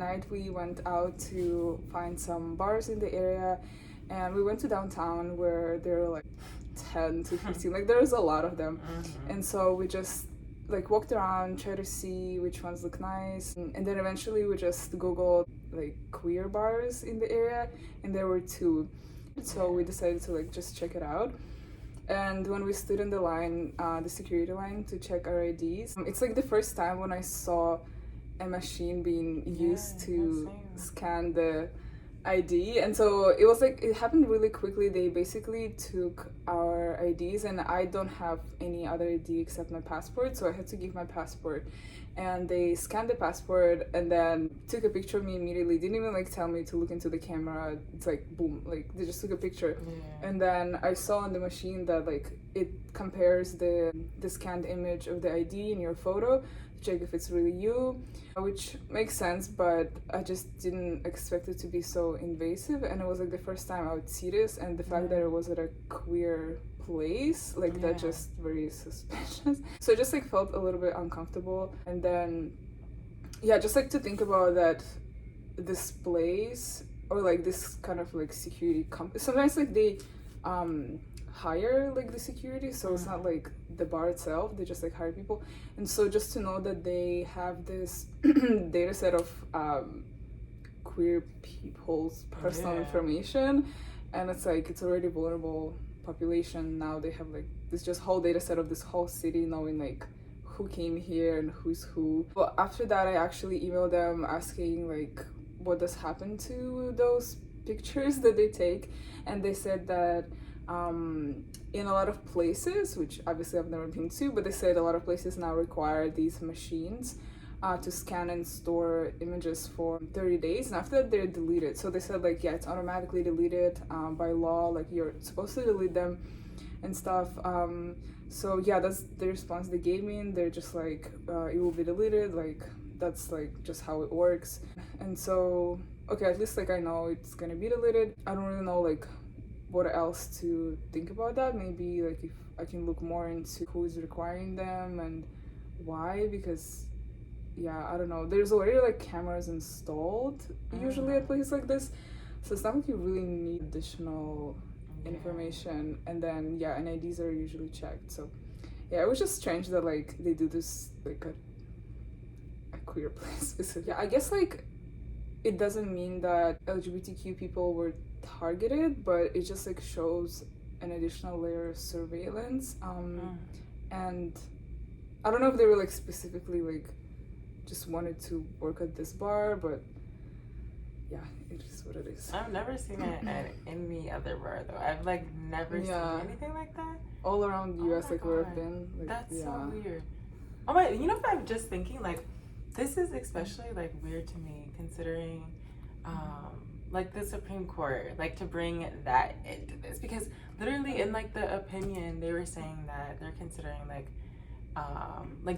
Night we went out to find some bars in the area, and we went to downtown where there were like 10 to 15, like there was a lot of them. And so we just like walked around, tried to see which ones look nice, and then eventually we just googled like queer bars in the area, and there were 2. So we decided to like just check it out. And when we stood in the line, the security line to check our IDs, it's like the first time when I saw a machine being used to scan the ID. And so it was like, it happened really quickly. They basically took our IDs, and I don't have any other ID except my passport, so I had to give my passport. And they scanned the passport and then took a picture of me immediately. Didn't even like tell me to look into the camera. It's like boom, like they just took a picture. And then I saw on the machine that like it compares the scanned image of the ID in your photo to check if it's really you, which makes sense, but I just didn't expect it to be so invasive. And it was like the first time I would see this, and the fact that it was at a queer place, like that just very suspicious. So I just like felt a little bit uncomfortable. And then just like to think about that this place or like this kind of like security sometimes like they hire like the security, so it's not like the bar itself, they just like hire people. And so just to know that they have this data set of queer people's personal information, and it's like it's already vulnerable population. Now they have like this just whole data set of this whole city, knowing like who came here and who's who. But after that I actually emailed them asking like what does happen to those pictures that they take, and they said that in a lot of places, which obviously I've never been to, but they said a lot of places now require these machines to scan and store images for 30 days, and after that they're deleted. So they said like it's automatically deleted by law, like you're supposed to delete them and stuff. So that's the response they gave me, and they're just like it will be deleted, like that's like just how it works. And so okay, at least like I know it's gonna be deleted. I don't really know like what else to think about that. Maybe like if I can look more into who is requiring them and why, because I don't know, there's already like cameras installed usually at places like this, so it's not like you really need additional information. And then and IDs are usually checked. So it was just strange that like they do this like a queer place specifically. I guess like it doesn't mean that LGBTQ people were targeted, but it just like shows an additional layer of surveillance. And I don't know if they were like specifically like just wanted to work at this bar, but it is what it is. I've never seen it at any other bar though. I've like never seen anything like that all around the US, like where I've been. Like, that's so weird. Oh my, you know what I'm just thinking, like this is especially like weird to me considering like the Supreme Court, like to bring that into this, because literally in like the opinion they were saying that they're considering like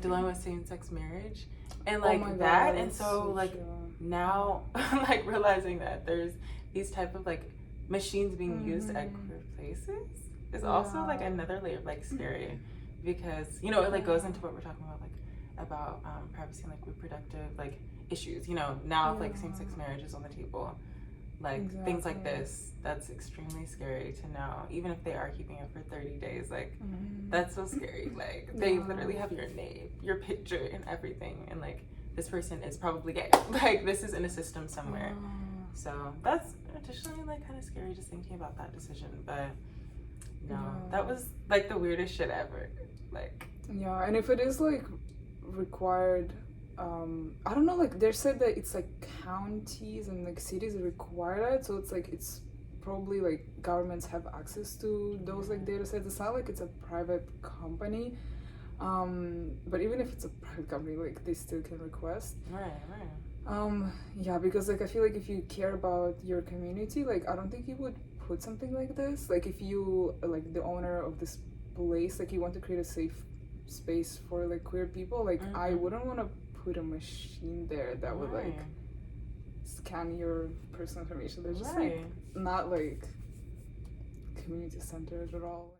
dealing with same-sex marriage and like that. And so like now like realizing that there's these type of like machines being used at queer places is also like another layer of like scary, because you know it like goes into what we're talking about, like about privacy and like reproductive like issues, you know, now if like same-sex marriage is on the table, like things like this, that's extremely scary to know. Even if they are keeping it for 30 days, like that's so scary. Like they literally have your name, your picture and everything, and like this person is probably gay. Like this is in a system somewhere. So that's additionally like kind of scary just thinking about that decision. But that was like the weirdest shit ever. Like and if it is like required, I don't know, like they said that it's like counties and like cities require that, so it's like it's probably like governments have access to those like data sets. It's not like it's a private company, but even if it's a private company, like they still can request. Because like I feel like if you care about your community, like I don't think you would put something like this. Like if you like the owner of this place, like you want to create a safe space for like queer people, like I wouldn't want to put a machine there that would like scan your personal information. They're just like not like community centered at all.